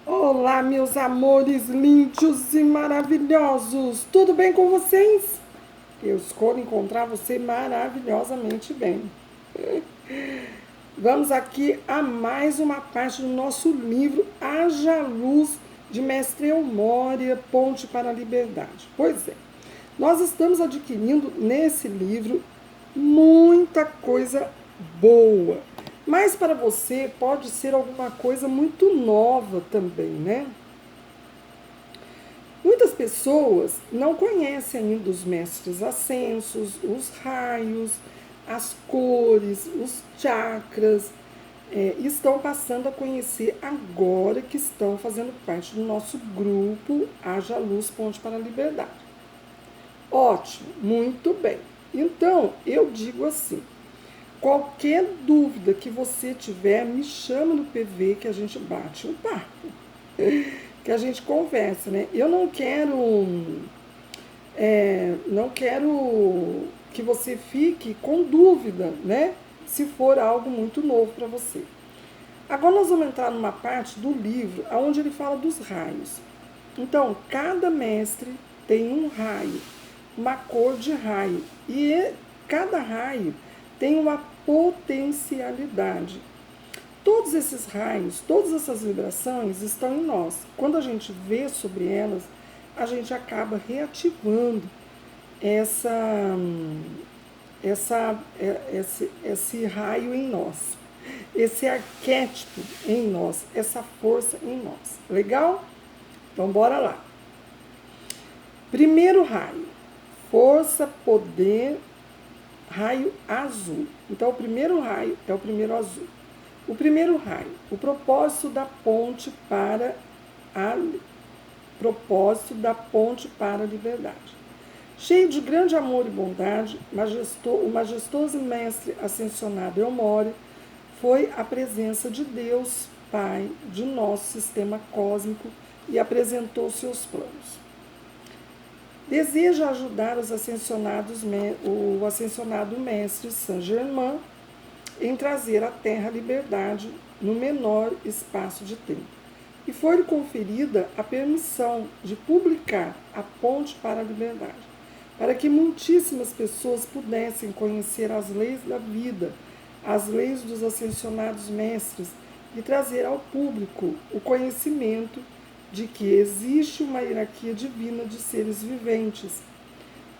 Olá, meus amores lindos e maravilhosos! Tudo bem com vocês? Eu escolho encontrar você maravilhosamente bem. Vamos aqui a mais uma parte do nosso livro Haja Luz, de Mestre Eumória, Ponte para a Liberdade. Pois é, nós estamos adquirindo nesse livro muita coisa boa. Mas para você pode ser alguma coisa muito nova também, né? Muitas pessoas não conhecem ainda os mestres ascensos, os raios, as cores, os chakras, e estão passando a conhecer agora que estão fazendo parte do nosso grupo Haja Luz Ponte para a Liberdade. Ótimo, muito bem. Então, eu digo assim, qualquer dúvida que você tiver, me chama no PV que a gente bate um papo, que a gente conversa, né? Eu não quero que você fique com dúvida, né? Se for algo muito novo para você. Agora nós vamos entrar numa parte do livro onde ele fala dos raios. Então, cada mestre tem um raio, uma cor de raio. E cada raio tem uma potencialidade. Todos esses raios, todas essas vibrações estão em nós. Quando a gente vê sobre elas, a gente acaba reativando essa, esse raio em nós, esse arquétipo em nós, essa força em nós. Legal? Então, bora lá. Primeiro raio, força, poder, raio azul. Então, o primeiro raio é o primeiro azul. O primeiro raio, o propósito da ponte para a liberdade. Cheio de grande amor e bondade, o majestoso mestre ascensionado Eumória foi a presença de Deus, Pai, de nosso sistema cósmico, e apresentou seus planos. Deseja ajudar os o ascensionado mestre Saint-Germain em trazer à Terra a liberdade no menor espaço de tempo. E foi-lhe conferida a permissão de publicar A Ponte para a Liberdade, para que muitíssimas pessoas pudessem conhecer as leis da vida, as leis dos ascensionados mestres, e trazer ao público o conhecimento de que existe uma hierarquia divina de seres viventes,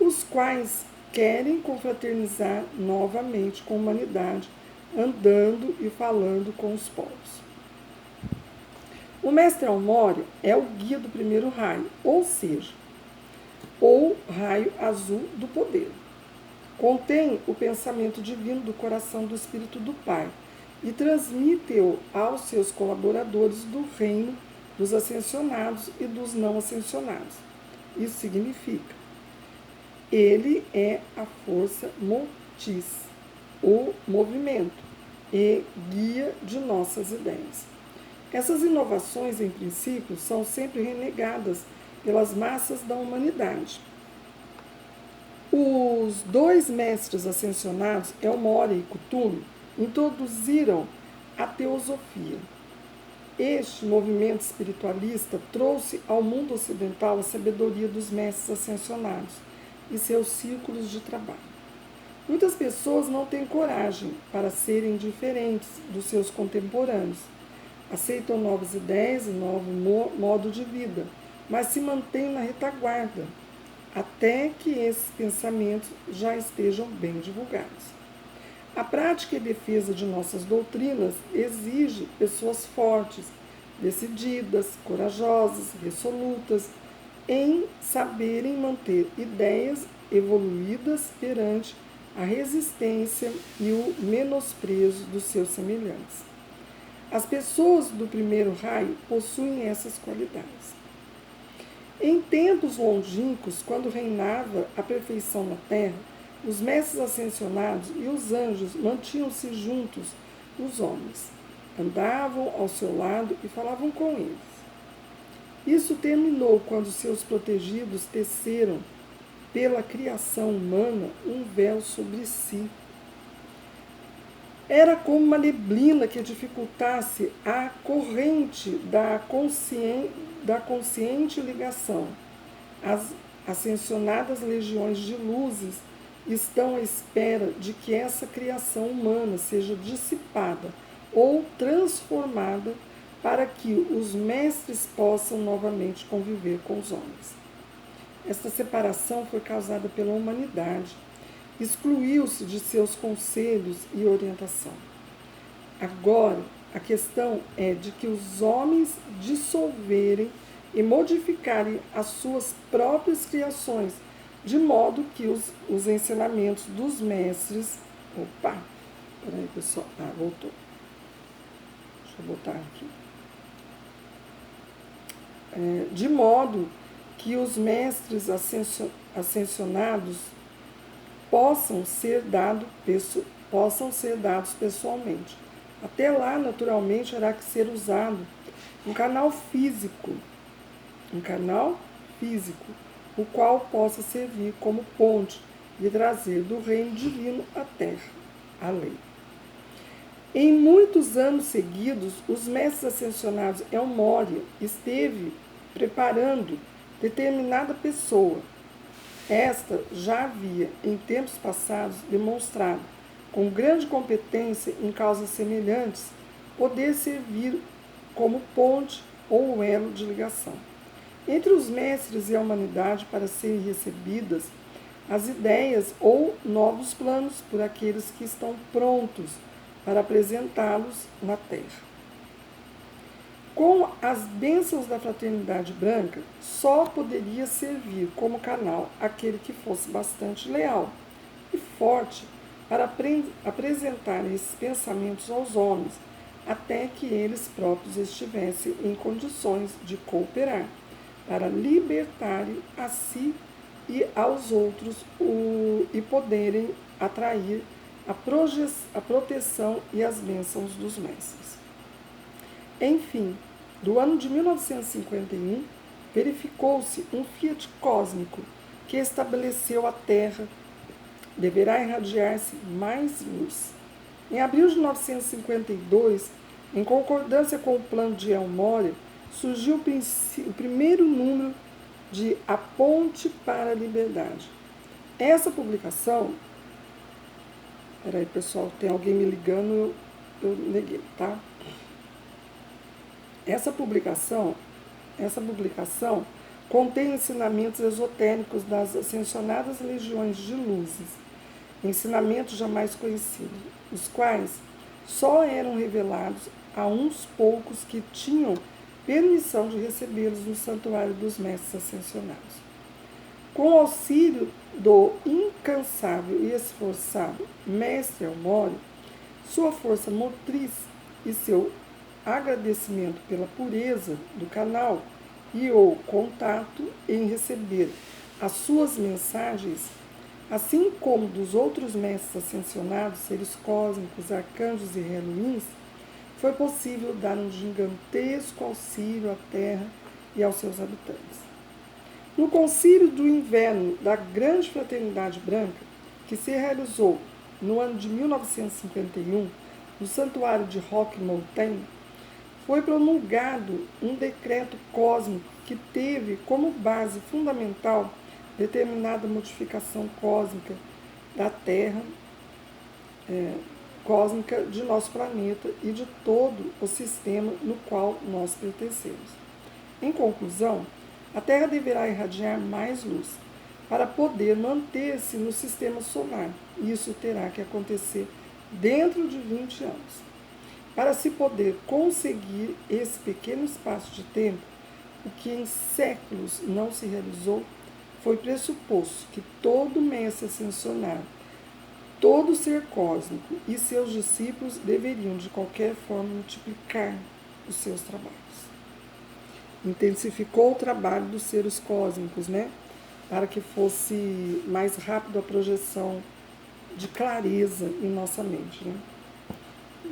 os quais querem confraternizar novamente com a humanidade, andando e falando com os povos. O mestre Eumória é o guia do primeiro raio, ou seja, ou raio azul do poder. Contém o pensamento divino do coração do Espírito do Pai e transmite-o aos seus colaboradores do reino dos ascensionados e dos não ascensionados. Isso significa, ele é a força motriz, o movimento e guia de nossas ideias. Essas inovações, em princípio, são sempre renegadas pelas massas da humanidade. Os dois mestres ascensionados, Eumória e Kuthumi, introduziram a teosofia. Este movimento espiritualista trouxe ao mundo ocidental a sabedoria dos mestres ascensionados e seus círculos de trabalho. Muitas pessoas não têm coragem para serem diferentes dos seus contemporâneos. Aceitam novas ideias e novo modo de vida, mas se mantêm na retaguarda, até que esses pensamentos já estejam bem divulgados. A prática e defesa de nossas doutrinas exige pessoas fortes, decididas, corajosas, resolutas, em saberem manter ideias evoluídas perante a resistência e o menosprezo dos seus semelhantes. As pessoas do primeiro raio possuem essas qualidades. Em tempos longínquos, quando reinava a perfeição na terra, os mestres ascensionados e os anjos mantinham-se juntos os homens, andavam ao seu lado e falavam com eles. Isso terminou quando seus protegidos teceram pela criação humana um véu sobre si. Era como uma neblina que dificultasse a corrente da consciente ligação. As ascensionadas legiões de luzes estão à espera de que essa criação humana seja dissipada ou transformada para que os mestres possam novamente conviver com os homens. Esta separação foi causada pela humanidade, excluiu-se de seus conselhos e orientação. Agora, a questão é de que os homens dissolverem e modificarem as suas próprias criações, de modo que os ensinamentos dos mestres... Opa! Peraí, pessoal. Voltou. Deixa eu botar aqui. De modo que os mestres ascensionados possam ser dados pessoalmente. Até lá, naturalmente, terá que ser usado um canal físico, o qual possa servir como ponte e trazer do reino divino à terra a lei. Em muitos anos seguidos, os mestres ascensionados El Morya esteve preparando determinada pessoa. Esta já havia, em tempos passados, demonstrado, com grande competência em causas semelhantes, poder servir como ponte ou elo de ligação entre os mestres e a humanidade para serem recebidas as ideias ou novos planos por aqueles que estão prontos para apresentá-los na Terra. Com as bênçãos da fraternidade branca, só poderia servir como canal aquele que fosse bastante leal e forte para apresentar esses pensamentos aos homens, até que eles próprios estivessem em condições de cooperar, para libertarem a si e aos outros e poderem atrair a proteção e as bênçãos dos mestres. Enfim, do ano de 1951, verificou-se um fiat cósmico que estabeleceu a Terra deverá irradiar-se mais luz. Em abril de 1952, em concordância com o plano de El Morya, surgiu o primeiro número de A Ponte para a Liberdade. Essa publicação... Peraí, pessoal, tem alguém me ligando, eu neguei, tá? Essa publicação contém ensinamentos esotéricos das ascensionadas legiões de luzes, ensinamentos jamais conhecidos, os quais só eram revelados a uns poucos que tinham permissão de recebê-los no santuário dos mestres ascensionados. Com o auxílio do incansável e esforçado mestre El Morya, sua força motriz e seu agradecimento pela pureza do canal e o contato em receber as suas mensagens, assim como dos outros mestres ascensionados, seres cósmicos, arcanjos e reluins, foi possível dar um gigantesco auxílio à Terra e aos seus habitantes. No concílio do inverno da Grande Fraternidade Branca, que se realizou no ano de 1951, no santuário de Rock Mountain, foi promulgado um decreto cósmico que teve como base fundamental determinada modificação cósmica da Terra, cósmica de nosso planeta e de todo o sistema no qual nós pertencemos. Em conclusão, a Terra deverá irradiar mais luz para poder manter-se no sistema solar. Isso terá que acontecer dentro de 20 anos. Para se poder conseguir esse pequeno espaço de tempo, o que em séculos não se realizou, foi pressuposto que todo mestre ascensionado, todo ser cósmico e seus discípulos deveriam de qualquer forma multiplicar os seus trabalhos. Intensificou o trabalho dos seres cósmicos, para que fosse mais rápido a projeção de clareza em nossa mente,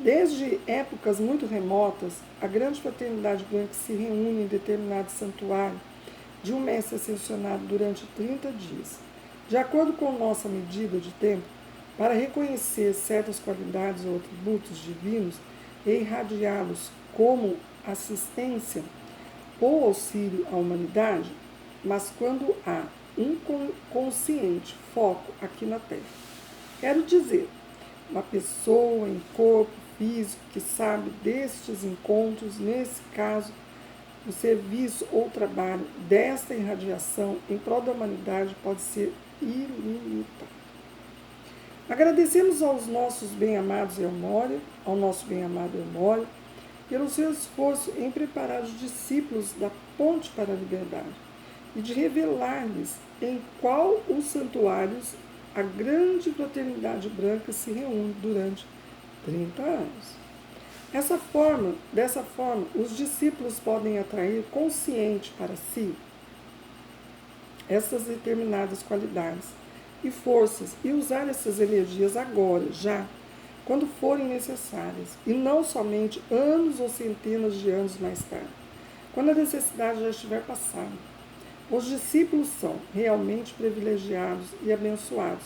Desde épocas muito remotas, a Grande Fraternidade Branca se reúne em determinado santuário de um mestre ascensionado durante 30 dias. De acordo com nossa medida de tempo, para reconhecer certas qualidades ou atributos divinos e irradiá-los como assistência ou auxílio à humanidade, mas quando há um consciente foco aqui na Terra. Quero dizer, uma pessoa em corpo físico que sabe destes encontros, nesse caso, o serviço ou trabalho desta irradiação em prol da humanidade pode ser ilimitado. Agradecemos aos nossos bem-amados Elmória, ao nosso bem-amado Elmória, pelo seu esforço em preparar os discípulos da Ponte para a Liberdade e de revelar-lhes em qual os santuários a grande fraternidade branca se reúne durante 30 anos. Dessa forma, os discípulos podem atrair consciente para si essas determinadas qualidades e forças e usar essas energias agora, já, quando forem necessárias, e não somente anos ou centenas de anos mais tarde, quando a necessidade já estiver passada. Os discípulos são realmente privilegiados e abençoados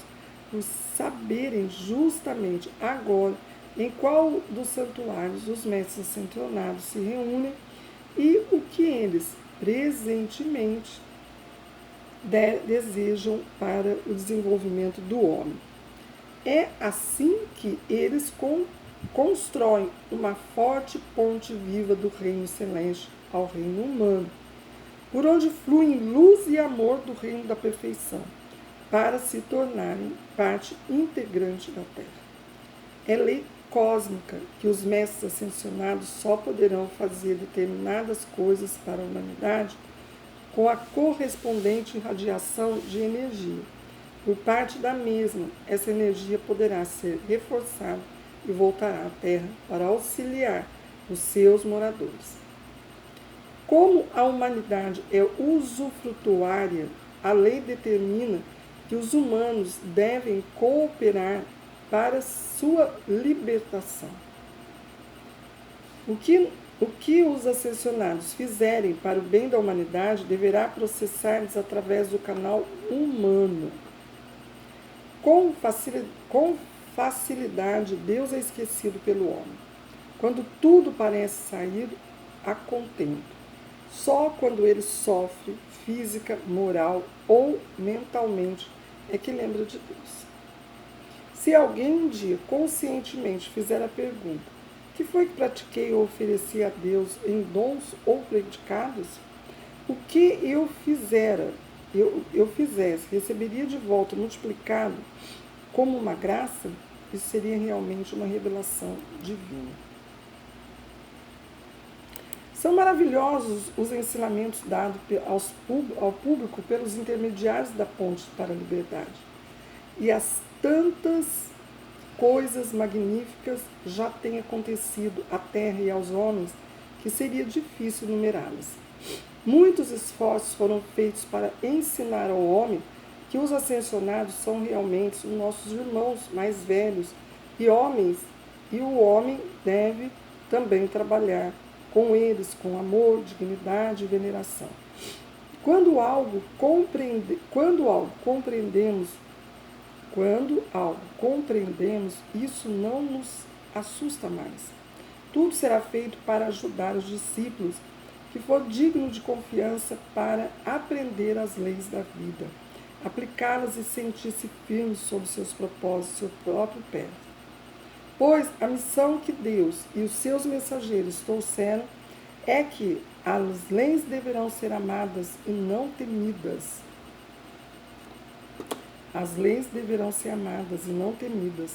por saberem justamente agora em qual dos santuários os mestres ascensionados se reúnem e o que eles presentemente desejam para o desenvolvimento do homem. É assim que eles constroem uma forte ponte viva do reino celeste ao reino humano, por onde fluem luz e amor do reino da perfeição, para se tornarem parte integrante da Terra. É lei cósmica que os mestres ascensionados só poderão fazer determinadas coisas para a humanidade com a correspondente irradiação de energia. Por parte da mesma, essa energia poderá ser reforçada e voltará à Terra para auxiliar os seus moradores. Como a humanidade é usufrutuária, a lei determina que os humanos devem cooperar para sua libertação. O que os ascensionados fizerem para o bem da humanidade deverá processar-lhes através do canal humano. Com facilidade, Deus é esquecido pelo homem, quando tudo parece sair a contento. Só quando ele sofre, física, moral ou mentalmente, é que lembra de Deus. Se alguém um dia conscientemente fizer a pergunta: que foi que pratiquei ou ofereci a Deus em dons ou predicados? O que eu fizesse, receberia de volta multiplicado como uma graça? Isso seria realmente uma revelação divina. São maravilhosos os ensinamentos dados ao público pelos intermediários da Ponte para a Liberdade. E as tantas coisas magníficas já têm acontecido à Terra e aos homens que seria difícil numerá-las. Muitos esforços foram feitos para ensinar ao homem que os ascensionados são realmente os nossos irmãos mais velhos e o homem deve também trabalhar com eles com amor, dignidade e veneração. Quando algo compreendemos, isso não nos assusta mais. Tudo será feito para ajudar os discípulos que for digno de confiança para aprender as leis da vida, aplicá-las e sentir-se firmes sob seus propósitos, seu próprio pé. Pois a missão que Deus e os seus mensageiros trouxeram é que as leis deverão ser amadas e não temidas. As leis deverão ser amadas e não temidas.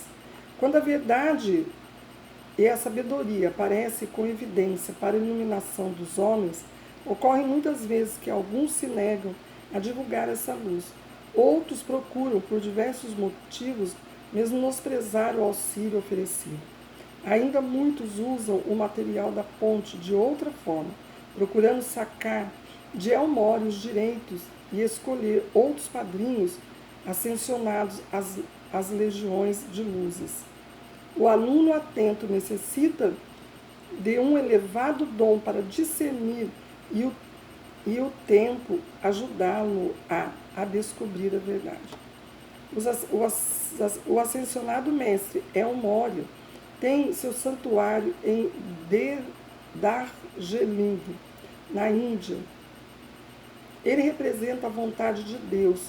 Quando a verdade e a sabedoria aparecem com evidência para a iluminação dos homens, ocorre muitas vezes que alguns se negam a divulgar essa luz. Outros procuram, por diversos motivos, menosprezar o auxílio oferecido. Ainda muitos usam o material da ponte de outra forma, procurando sacar de Elmória os direitos e escolher outros padrinhos ascensionados às legiões de luzes. O aluno atento necessita de um elevado dom para discernir e o tempo ajudá-lo a descobrir a verdade. O ascensionado mestre Elmório tem seu santuário em Darjeeling, na Índia. Ele representa a vontade de Deus.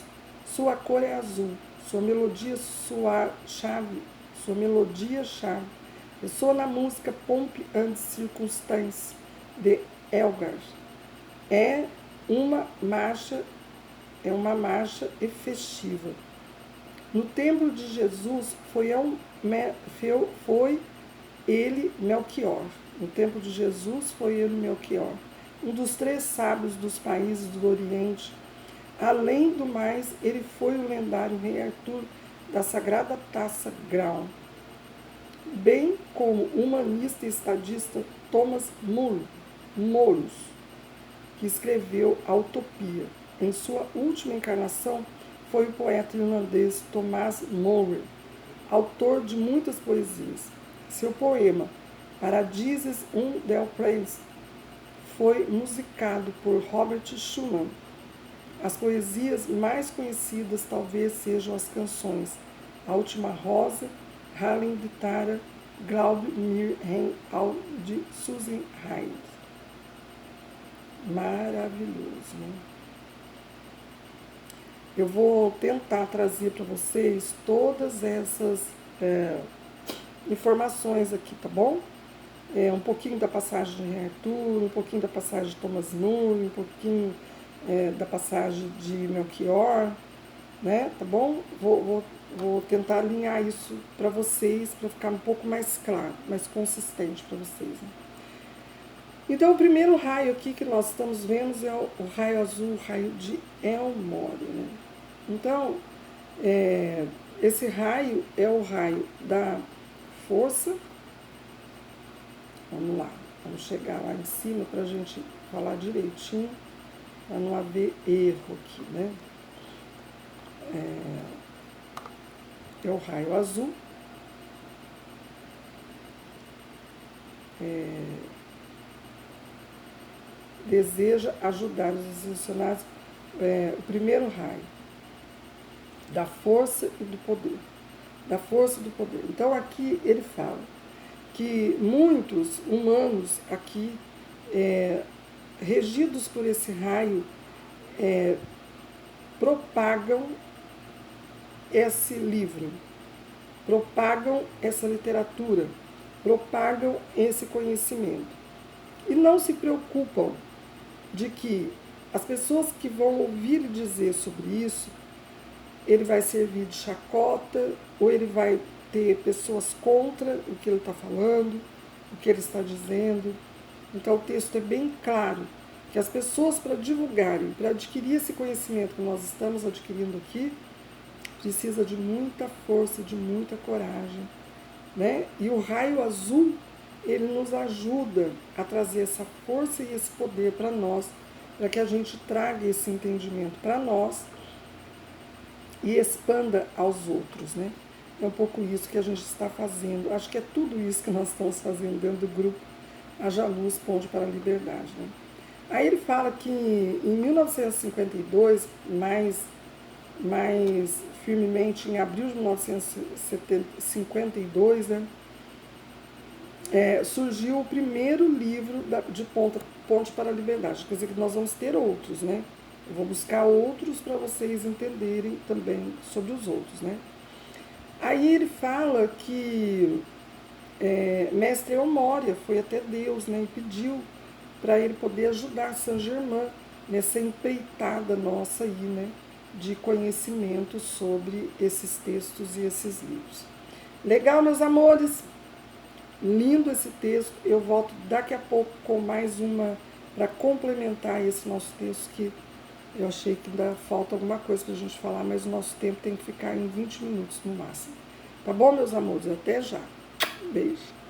Sua cor é azul. Sua melodia chave. Ressoa na música Pomp and Circumstance de Elgar. É uma marcha efetiva. No templo de Jesus foi ele Melchior. No templo de Jesus foi ele Melchior, um dos 3 sábios dos países do Oriente. Além do mais, ele foi o lendário rei Arthur da sagrada taça Grau, bem como o humanista e estadista Thomas More, que escreveu a Utopia. Em sua última encarnação, foi o poeta irlandês Thomas More, autor de muitas poesias. Seu poema Paradises del Prince foi musicado por Robert Schumann. As poesias mais conhecidas talvez sejam as canções A Última Rosa, Harlem de Tara, Glaube mir ein Au de Susan Hyde. Maravilhoso, né? Eu vou tentar trazer para vocês todas essas informações aqui, tá bom? Um pouquinho da passagem de Rei Arthur, um pouquinho da passagem de Thomas More, um pouquinho da passagem de Melchior, né? Tá bom? Vou tentar alinhar isso para vocês, para ficar um pouco mais claro, mais consistente para vocês, né? Então, o primeiro raio aqui que nós estamos vendo é o raio azul, o raio de Elmório, né? Então, esse raio é o raio da força. Vamos lá, vamos chegar lá em cima para a gente falar direitinho, para não haver erro aqui, né? É o raio azul. Deseja ajudar os ascensionados. O primeiro raio da força e do poder. Da força e do poder. Então aqui ele fala que muitos humanos aqui, regidos por esse raio, propagam esse livro, propagam essa literatura, propagam esse conhecimento. E não se preocupam de que as pessoas que vão ouvir dizer sobre isso, ele vai servir de chacota, ou ele vai ter pessoas contra o que ele está falando, o que ele está dizendo. Então o texto é bem claro, que as pessoas, para divulgarem, para adquirir esse conhecimento que nós estamos adquirindo aqui, precisa de muita força, de muita coragem, né? E o raio azul, ele nos ajuda a trazer essa força e esse poder para nós, para que a gente traga esse entendimento para nós e expanda aos outros, né? É um pouco isso que a gente está fazendo. Acho que é tudo isso que nós estamos fazendo dentro do grupo Haja Luz, Ponte para a Liberdade, né? Aí ele fala que em 1952, mais firmemente em abril de 1952, né, surgiu o primeiro livro de Ponte para a Liberdade. Quer dizer que nós vamos ter outros, né? Eu vou buscar outros para vocês entenderem também sobre os outros, né? Aí ele fala que Mestre Elmória foi até Deus, né, e pediu para ele poder ajudar Saint-Germain nessa empreitada nossa aí, né, de conhecimento sobre esses textos e esses livros. Legal, meus amores? Lindo esse texto. Eu volto daqui a pouco com mais uma para complementar esse nosso texto, que eu achei que ainda falta alguma coisa para a gente falar, mas o nosso tempo tem que ficar em 20 minutos no máximo. Tá bom, meus amores? Até já. Beijo.